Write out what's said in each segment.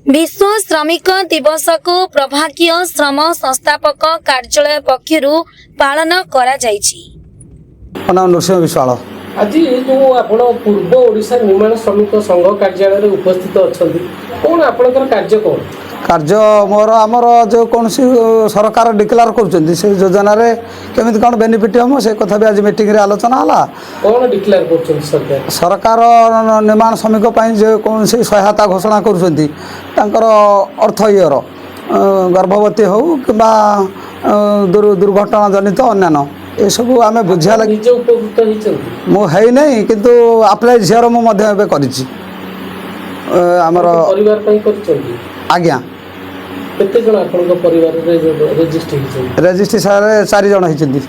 विश्व श्रमिक दिवस को प्रभाकीय श्रम संस्थापक कार्यालय पक्षरु पालन करा जायछि। नृसिंह विश्वाल आज जो आपण पूर्व ओडिशा निर्माण श्रमिक संघ कार्यालय रे उपस्थित अछंती कोन आपनकर कार्य कोन कार्य मोर आमर जो कौन सरकार डिक्लेयर कर योजना रे केमिति कौन बेनिफिट हम से कथा भी आज मीटिंग रे आलोचना हला। कोन डिक्लेयर करछन सरकार सरकार निर्माण श्रमिक पई जो कौन सहायता घोषणा करुछंती तांकर अर्थ इयर गर्भवती हो किबा दुर्घटना जनित अन्य ये सब आम बुझा लगे निजे उपकृत हिचंती मो है नहीं किंतु अप्लाई झीर मु मध्य एबे करिछि हमर परिवार पई करछंती आज्ञा केते जण आपन परिवार रे रजिस्टर हिचंती रजिस्ट्री सारे 4 जण हिचंती।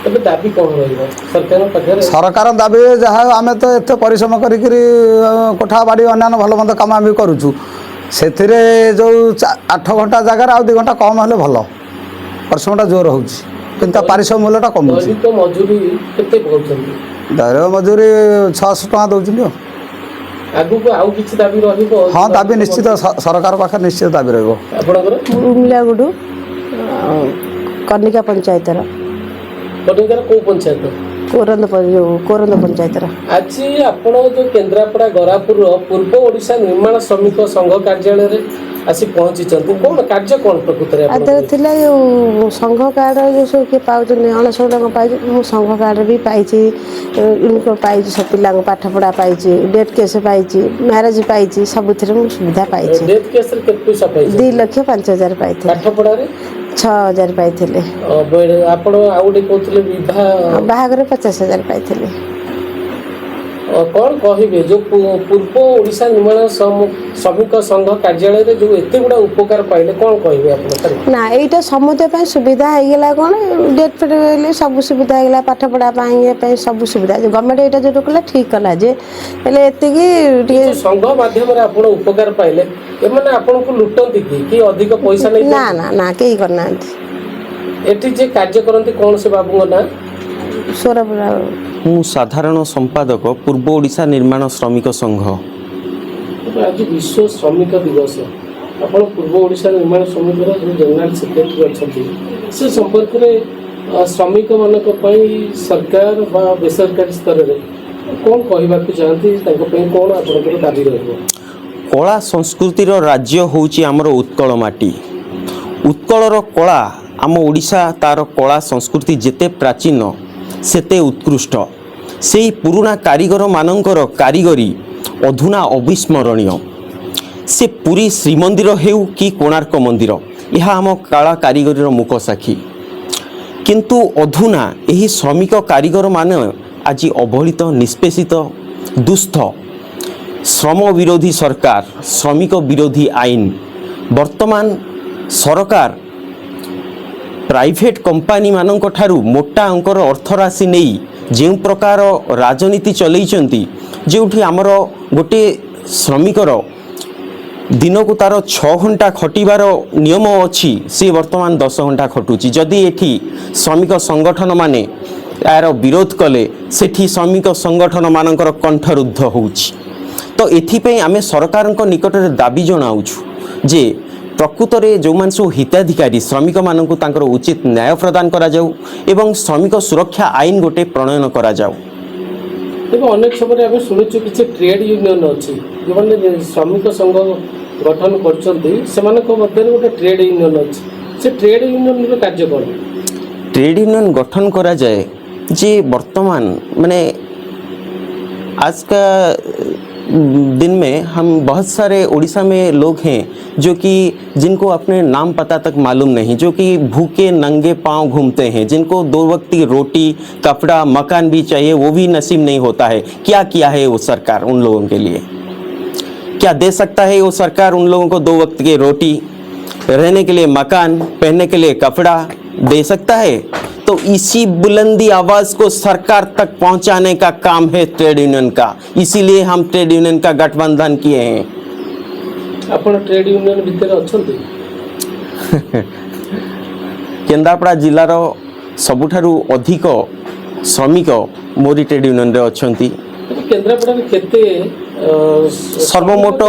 तबे दाबी कोन रहइबो सरकार पखरे सरकार दाबी जहाँ आम तो एत परिश्रम करी कोठा बाड़ी अन्य भल मंद काम आम करुचु से जो 8 घंटा जगार आ 2 घंटा कम हेले भल परिश्रमटा जोर होता पारिश्रमिक मूल्यटा कम तो मजूरी केते पहुंचंती दैनिक मजूरी 600 टका दौरान आगु को आउ किछि दाबी रहइबो। हाँ दाबी निश्चित सरकार पाखे निश्चित दाबी रहिबो। आपनकर उमिलागुडू कनिका पंचायत कनिकार को पंचायत कोरंद पंचायत आज आपण जो केन्द्रापड़ा गरापुर पूर्व ओडिशा निर्माण श्रमिक संघ कार्यालय रे आसी पहुंची कौन कार्य कौन प्रकृत संघ कार्ड जो सब किए पाँच अणसठ टका पाई संघ कार्ड भी पाई यूनिक पाई सब पिला पाठ पढ़ा पाई डेट केस पाई मैरेज पाई सब सुविधा पाई 2,05,000 पाई पाठ पढ़ा 6,000 पाई आपण आउडे कहते बाहागर 50,000 पाई कौन कहे जो पूर्व ओडिशा निर्माण श्रमिक संघ कार्यालय रे जो एते गुडा उपकार पाइले कौन कहे आप ना एटा समुदाय सुविधा हो गला कौन डेट फेट सब सुविधा हो गला पाठ पढ़ा पे सब सुविधा गवर्नमेंट एटा जो कला ठीक कला जे हेले एते की संघ माध्यम रे आपण उपकार पाइले ए माने आपण को लुटंती कि अधिक पैसा नै ना ना ना केही करना एटी जे कार्य करंती कौन से बाबू ना सोरबरा मु साधारण संपादक पूर्व ओडिशा निर्माण श्रमिक संघ। आज विश्व श्रमिक दिवस आपण पूर्व ओडिशा निर्माण श्रमिक जो जनरल सेक्रेटरी अच्छी से संपर्क में श्रमिक मानक सरकार बा बेसरकारी स्तर में कौन कहवा चाहती कौन आपंकर दाबी रही कला संस्कृतिर राज्य होउची हमर उत्कल माटी उत्कलर कला आम ओडिशा तार कला संस्कृति जेते प्राचीन सेते उत्कृष्ट से पुराना कारीगर मानकर कारीगरी अधुना अविस्मरणीय से पुरी श्रीमंदिर हेउ कि कोणार्क मंदिर यह आम कला कारीगरीर मुख साक्षी किंतु अधुना यही श्रमिक कारीगर मान आज अवहेलित निष्पेषित दुस्थ श्रम विरोधी सरकार श्रमिक विरोधी आईन वर्तमान सरकार प्राइवेट कंपनी मानक ठारू मोटा अंकर अर्थराशि नहीं जो प्रकार राजनीति चलैचंती जोठी आमर गोटे श्रमिकर दिन को तार 6 घंटा खटिबार नियम अच्छी सी वर्तमान 10 घंटा खटुची जदि एठी श्रमिक संगठन माने यार विरोध कले सेठी श्रमिक संगठन मानकर कंठरुद्ध होउची तो एथिपई आमे सरकार निकट में दाबी जनाउछु जे प्रकृत में जो मान सब हिताधिकारी श्रमिक मानक तांकर उचित न्याय प्रदान करा जाऊ एवं श्रमिक सुरक्षा आईन गोटे प्रणयन करा जाऊ। देखो अनेक समय आम शुणुचु कि ट्रेड यूनियन अच्छी जो मैंने श्रमिक संघ गठन कर गोटे ट्रेड यूनियन अच्छी से ट्रेड यूनियन कार्य कौन ट्रेड यूनियन गठन करा जाए जे वर्तमान माने आज का दिन में हम बहुत सारे उड़ीसा में लोग हैं जो कि जिनको अपने नाम पता तक मालूम नहीं जो कि भूखे नंगे पांव घूमते हैं जिनको 2 वक्त की रोटी कपड़ा मकान भी चाहिए वो भी नसीब नहीं होता है। क्या किया है वो सरकार उन लोगों के लिए क्या दे सकता है वो सरकार उन लोगों को 2 वक्त की रोटी रहने के लिए मकान पहनने के लिए कपड़ा दे सकता है। तो इसी बुलंदी आवाज को सरकार तक पहुंचाने का काम है ट्रेड यूनियन का इसीलिए हम ट्रेड यूनियन का गठबंधन किए हैं। आपण ट्रेड यूनियन भीतर अछंती केन्द्रापड़ा जिलार सबुठारु अधिक श्रमिक मोरी ट्रेड यूनियन रे अछंती केन्द्रापड़ा केते ସର୍ବମୋଟ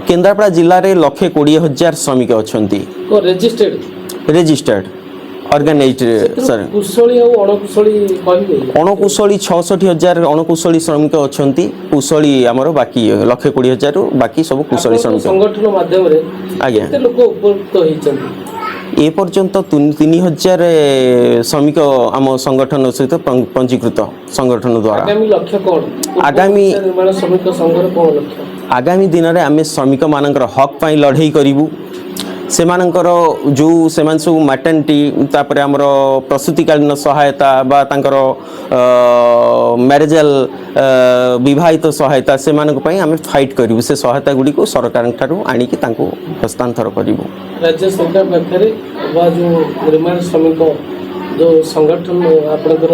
କେନ୍ଦ୍ରାପଡ଼ା ଜିଲ୍ଲାରେ 1,20,000 ଶ୍ରମିକ ଅଛନ୍ତି ରେଜିଷ୍ଟର୍ଡ ରେଜିଷ୍ଟର୍ଡ ଅର୍ଗାନାଇଜ୍ ସାର୍। କୁଶଳୀ ଆଉ ଅଣକୁଶଳୀ କହିବେ? ଅଣକୁଶଳୀ 66,000 ଅଣକୁଶଳୀ ଶ୍ରମିକ ଅଛନ୍ତି। କୁଶଳୀ ଆମର ବାକି 1,20,000 ବାକି ସବୁ କୁଶଳୀ ଶ୍ରମିକ। ସଂଗଠନ ମାଧ୍ୟମରେ ଆଜ୍ଞା କେତେ ଲୋକ ଉପକୃତ ହେଇଛନ୍ତି? ଏ ପର୍ଯ୍ୟନ୍ତ 3,000 ଶ୍ରମିକ ଆମ ସଂଗଠନ ସହିତ ପଞ୍ଜୀକୃତ ସଂଗଠନ ଦ୍ୱାରା। ଆଗାମୀ ଲକ୍ଷ୍ୟ କ'ଣ? ଆଗାମୀ ନିର୍ମାଣ ଶ୍ରମିକ ସଂଘର କ'ଣ ଲକ୍ଷ୍ୟ? ଆଗାମୀ ଦିନରେ ଆମେ ଶ୍ରମିକମାନଙ୍କର ହକ୍ ପାଇଁ ଲଢ଼େଇ କରିବୁ। ସେମାନଙ୍କର ସେମାନେ ସବୁ ମାଟର୍ନିଟି ତାପରେ ଆମର ପ୍ରସୂତିକାଳୀନ ସହାୟତା ବା ତାଙ୍କର ମ୍ୟାରେଜାଲ ବିବାହିତ ସହାୟତା ସେମାନଙ୍କ ପାଇଁ ଆମେ ଫାଇଟ୍ କରିବୁ। ସେ ସହାୟତା ଗୁଡ଼ିକୁ ସରକାରଙ୍କ ଠାରୁ ଆଣିକି ତାଙ୍କୁ ହସ୍ତାନ୍ତର କରିବୁ। ରାଜ୍ୟ ସରକାର ପାଖରେ ବା ଯେଉଁ ନିର୍ମାଣ ଶ୍ରମିକ ଯେଉଁ ସଂଗଠନ ଆପଣଙ୍କର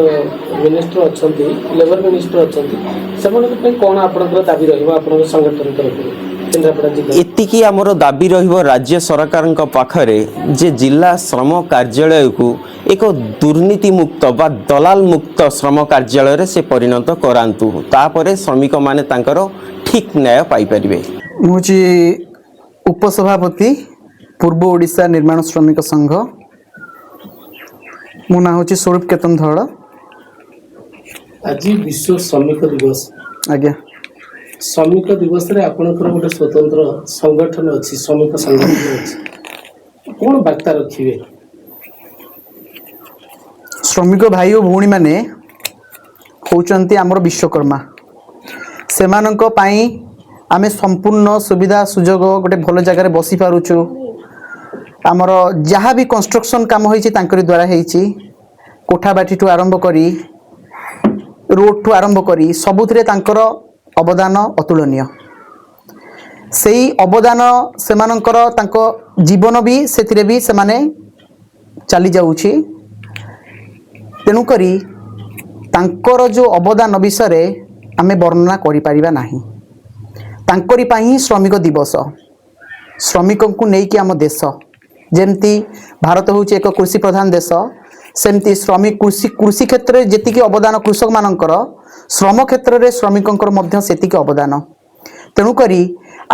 ମିନିଷ୍ଟର ଅଛନ୍ତି, ଲେବର ମିନିଷ୍ଟର ଅଛନ୍ତି, ସେମାନଙ୍କ ପାଇଁ କ'ଣ ଆପଣଙ୍କର ଦାବି ରହିବ ଆପଣଙ୍କ ସଂଗଠନ ତରଫରୁ କେନ୍ଦ୍ରାପଡ଼ା ଜିଲ୍ଲା? ଏତିକି ଆମର ଦାବି ରହିବ ରାଜ୍ୟ ସରକାରଙ୍କ ପାଖରେ ଯେ ଜିଲ୍ଲା ଶ୍ରମ କାର୍ଯ୍ୟାଳୟକୁ ଏକ ଦୁର୍ନୀତିମୁକ୍ତ ବା ଦଲାଲ ମୁକ୍ତ ଶ୍ରମ କାର୍ଯ୍ୟାଳୟରେ ସେ ପରିଣତ କରାନ୍ତୁ। ତାପରେ ଶ୍ରମିକମାନେ ତାଙ୍କର ଠିକ୍ ନ୍ୟାୟ ପାଇପାରିବେ। ମୁଁ ହେଉଛି ଉପସଭାପତି ପୂର୍ବ ଓଡ଼ିଶା ନିର୍ମାଣ ଶ୍ରମିକ ସଂଘ। ମୋ ନାଁ ହେଉଛି ସ୍ୱରୂପ କେତନ ଧଳ। ଆଜି ବିଶ୍ୱ ଶ୍ରମିକ ଦିବସ। ଆଜ୍ଞା। ଶ୍ରମିକ ଦିବସରେ ଆପଣଙ୍କର ଗୋଟେ ସ୍ୱତନ୍ତ୍ର ସଂଗଠନ ଅଛି, ଶ୍ରମିକ ସଂଗଠନ ଅଛି, କ'ଣ ବାର୍ତ୍ତା ରଖିବେ? ଶ୍ରମିକ ଭାଇ ଓ ଭଉଣୀମାନେ ହେଉଛନ୍ତି ଆମର ବିଶ୍ୱକର୍ମା। ସେମାନଙ୍କ ପାଇଁ ଆମେ ସମ୍ପୂର୍ଣ୍ଣ ସୁବିଧା ସୁଯୋଗ ଗୋଟେ ଭଲ ଜାଗାରେ ବସିପାରୁଛୁ। ଆମର ଯାହା ବି କନଷ୍ଟ୍ରକ୍ସନ୍ କାମ ହେଇଛି ତାଙ୍କରି ଦ୍ୱାରା ହେଇଛି। କୋଠାବାଟିଠୁ ଆରମ୍ଭ କରି ରୋଡ଼ଠୁ ଆରମ୍ଭ କରି ସବୁଥିରେ ତାଙ୍କର ଅବଦାନ ଅତୁଳନୀୟ। ସେଇ ଅବଦାନ ସେମାନଙ୍କର ତାଙ୍କ ଜୀବନ ବି ସେଥିରେ ବି ସେମାନେ ଚାଲି ଯାଉଛି। ତେଣୁକରି ତାଙ୍କର ଯେଉଁ ଅବଦାନ ବିଷୟରେ ଆମେ ବର୍ଣ୍ଣନା କରିପାରିବା ନାହିଁ। ତାଙ୍କରି ପାଇଁ ହିଁ ଶ୍ରମିକ ଦିବସ। ଶ୍ରମିକଙ୍କୁ ନେଇକି ଆମ ଦେଶ, ଯେମିତି ଭାରତ ହେଉଛି ଏକ କୃଷି ପ୍ରଧାନ ଦେଶ, ସେମିତି କୃଷି କ୍ଷେତ୍ରରେ ଯେତିକି ଅବଦାନ କୃଷକମାନଙ୍କର, ଶ୍ରମ କ୍ଷେତ୍ରରେ ଶ୍ରମିକଙ୍କର ମଧ୍ୟ ସେତିକି ଅବଦାନ। ତେଣୁକରି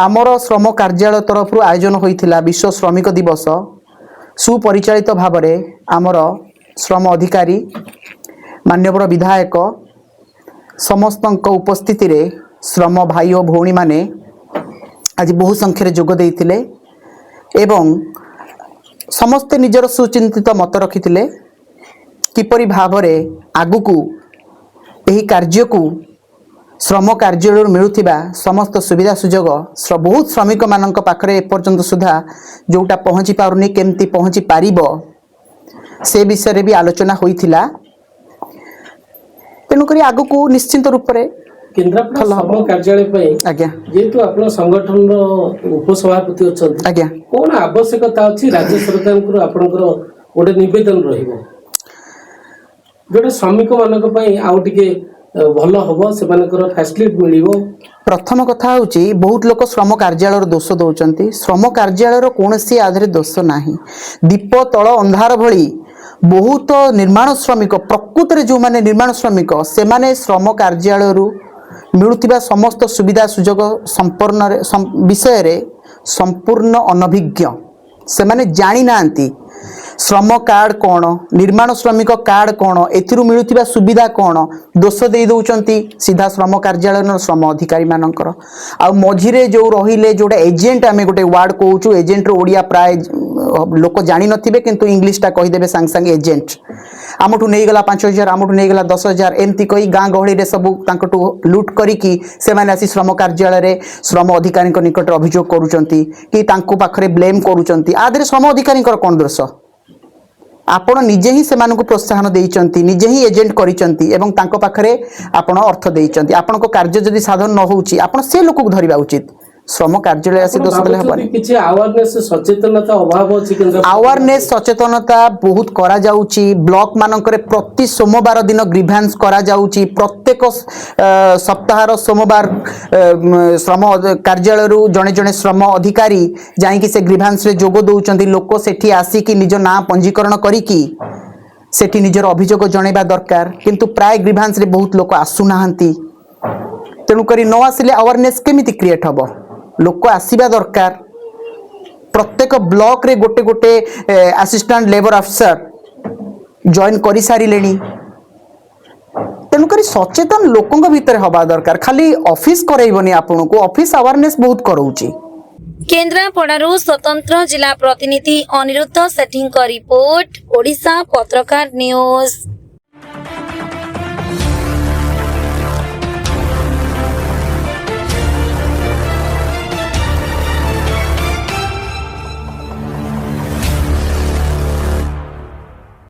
ଆମର ଶ୍ରମ କାର୍ଯ୍ୟାଳୟ ତରଫରୁ ଆୟୋଜନ ହୋଇଥିଲା ବିଶ୍ୱ ଶ୍ରମିକ ଦିବସ। ସୁପରିଚାଳିତ ଭାବରେ ଆମର ଶ୍ରମ ଅଧିକାରୀ, ମାନ୍ୟବର ବିଧାୟକ ସମସ୍ତଙ୍କ ଉପସ୍ଥିତିରେ ଶ୍ରମ ଭାଇ ଓ ଭଉଣୀମାନେ ଆଜି ବହୁ ସଂଖ୍ୟାରେ ଯୋଗ ଦେଇଥିଲେ ଏବଂ ସମସ୍ତେ ନିଜର ସୁଚିନ୍ତିତ ମତ ରଖିଥିଲେ କିପରି ଭାବରେ ଆଗକୁ ଏହି କାର୍ଯ୍ୟକୁ ଶ୍ରମ କାର୍ଯ୍ୟାଳୟରୁ ମିଳୁଥିବା ସମସ୍ତ ସୁବିଧା ସୁଯୋଗ ବହୁତ ଶ୍ରମିକମାନଙ୍କ ପାଖରେ ଏପର୍ଯ୍ୟନ୍ତ ସୁଦ୍ଧା ଯେଉଁଟା ପହଞ୍ଚି ପାରୁନି କେମିତି ପହଞ୍ଚି ପାରିବ ସେ ବିଷୟରେ ବି ଆଲୋଚନା ହୋଇଥିଲା। ତେଣୁକରି ଆଗକୁ ନିଶ୍ଚିନ୍ତ ରୂପରେ କେନ୍ଦ୍ରାପଡ଼ା ଶ୍ରମ କାର୍ଯ୍ୟାଳୟ ପାଇଁ ଆଜ୍ଞା ଯେହେତୁ ଆପଣ ସଂଗଠନର ଉପସଭାପତି ଅଛନ୍ତି, ଆଜ୍ଞା କ'ଣ ଆବଶ୍ୟକତା ଅଛି ରାଜ୍ୟ ସରକାରଙ୍କର ଆପଣଙ୍କର ଗୋଟେ ନିବେଦନ ରହିବ ଯୋଉଟା ଶ୍ରମିକମାନଙ୍କ ପାଇଁ ଆଉ ଟିକେ ଭଲ ହବ, ସେମାନଙ୍କର ଫ୍ୟାସିଲିଟି ମିଳିବ? ପ୍ରଥମ କଥା ହେଉଛି ବହୁତ ଲୋକ ଶ୍ରମ କାର୍ଯ୍ୟାଳୟର ଦୋଷ ଦେଉଛନ୍ତି। ଶ୍ରମ କାର୍ଯ୍ୟାଳୟର କୌଣସି ଆଧାରେ ଦୋଷ ନାହିଁ। ଦୀପ ତଳ ଅନ୍ଧାର ଭଳି ବହୁତ ନିର୍ମାଣ ଶ୍ରମିକ, ପ୍ରକୃତରେ ଯେଉଁମାନେ ନିର୍ମାଣ ଶ୍ରମିକ, ସେମାନେ ଶ୍ରମ କାର୍ଯ୍ୟାଳୟରୁ ମିଳୁଥିବା ସମସ୍ତ ସୁବିଧା ସୁଯୋଗ ବିଷୟରେ ସମ୍ପୂର୍ଣ୍ଣ ଅନଭିଜ୍ଞ। ସେମାନେ ଜାଣିନାହାନ୍ତି ଶ୍ରମ କାର୍ଡ଼ କ'ଣ, ନିର୍ମାଣ ଶ୍ରମିକ କାର୍ଡ଼ କ'ଣ, ଏଥିରୁ ମିଳୁଥିବା ସୁବିଧା କ'ଣ, ଦୋଷ ଦେଇ ଦେଉଛନ୍ତି ସିଧା ଶ୍ରମ କାର୍ଯ୍ୟାଳୟର ଶ୍ରମ ଅଧିକାରୀମାନଙ୍କର। ଆଉ ମଝିରେ ଯେଉଁ ରହିଲେ ଯେଉଁଟା ଏଜେଣ୍ଟ, ଆମେ ଗୋଟେ ୱାର୍ଡ଼ କହୁଛୁ, ଏଜେଣ୍ଟର ଓଡ଼ିଆ ପ୍ରାୟ ଲୋକ ଜାଣିନଥିବେ କିନ୍ତୁ ଇଂଲିଶଟା କହିଦେବେ ସାଙ୍ଗେ ସାଙ୍ଗେ ଏଜେଣ୍ଟ। ଆମଠୁ ନେଇଗଲା 5,000, ଆମଠୁ ନେଇଗଲା 10,000, ଏମିତି କହି ଗାଁ ଗହଳିରେ ସବୁ ତାଙ୍କଠୁ ଲୁଟ୍ କରିକି ସେମାନେ ଆସି ଶ୍ରମ କାର୍ଯ୍ୟାଳୟରେ ଶ୍ରମ ଅଧିକାରୀଙ୍କ ନିକଟରେ ଅଭିଯୋଗ କରୁଛନ୍ତି କି ତାଙ୍କ ପାଖରେ ବ୍ଲେମ୍ କରୁଛନ୍ତି। ଆ ଦେହରେ ଶ୍ରମ ଅଧିକାରୀଙ୍କର କ'ଣ ଦୋଷ? ଆପଣ ନିଜେ ହିଁ ସେମାନଙ୍କୁ ପ୍ରୋତ୍ସାହନ ଦେଇଛନ୍ତି, ନିଜେ ହିଁ ଏଜେଣ୍ଟ କରିଛନ୍ତି ଏବଂ ତାଙ୍କ ପାଖରେ ଆପଣ ଅର୍ଥ ଦେଇଛନ୍ତି। ଆପଣଙ୍କ କାର୍ଯ୍ୟ ଯଦି ସାଧନ ନ ହେଉଛି ଆପଣ ସେ ଲୋକକୁ ଧରିବା ଉଚିତ। ଶ୍ରମ କାର୍ଯ୍ୟାଳୟ ଆସି ଦୋଷ ଦେଲେ ହେବନି। କିଛି ଆୱାରନେସ୍ ସଚେତନତା ଅଭାବ ଅଛି? ଆୱାରନେସ୍ ସଚେତନତା ବହୁତ କରାଯାଉଛି। ବ୍ଲକ ମାନଙ୍କରେ ପ୍ରତି ସୋମବାର ଦିନ ଗ୍ରିଭାନ୍ସ କରାଯାଉଛି। ପ୍ରତ୍ୟେକ ସପ୍ତାହର ସୋମବାର ଶ୍ରମ କାର୍ଯ୍ୟାଳୟରୁ ଜଣେ ଜଣେ ଶ୍ରମ ଅଧିକାରୀ ଯାଇକି ସେ ଗ୍ରିଭାନ୍ସରେ ଯୋଗ ଦେଉଛନ୍ତି। ଲୋକ ସେଠି ଆସିକି ନିଜ ନାଁ ପଞ୍ଜୀକରଣ କରିକି ସେଠି ନିଜର ଅଭିଯୋଗ ଜଣାଇବା ଦରକାର, କିନ୍ତୁ ପ୍ରାୟ ଗ୍ରିଭାନ୍ସରେ ବହୁତ ଲୋକ ଆସୁନାହାନ୍ତି। तेणुकरी न आसिले अवेयरनेस केमिति क्रिएट हब लोक आसीबा दरकार प्रत्येक ब्लॉक रे गोटे गोटे असिस्टेंट लेबर अफिसर जॉइन करि सारिलेनी तेणुकरी सचेतन लोकों भितर हवा दरकार खाली ऑफिस करैबनी आपन को ऑफिस अवेयरनेस बहुत करौची। केन्द्रापड़ारू स्वतंत्र जिला प्रतिनिधि अनिरुद्ध सेठी रिपोर्ट ओडिशा पत्रकार न्यूज।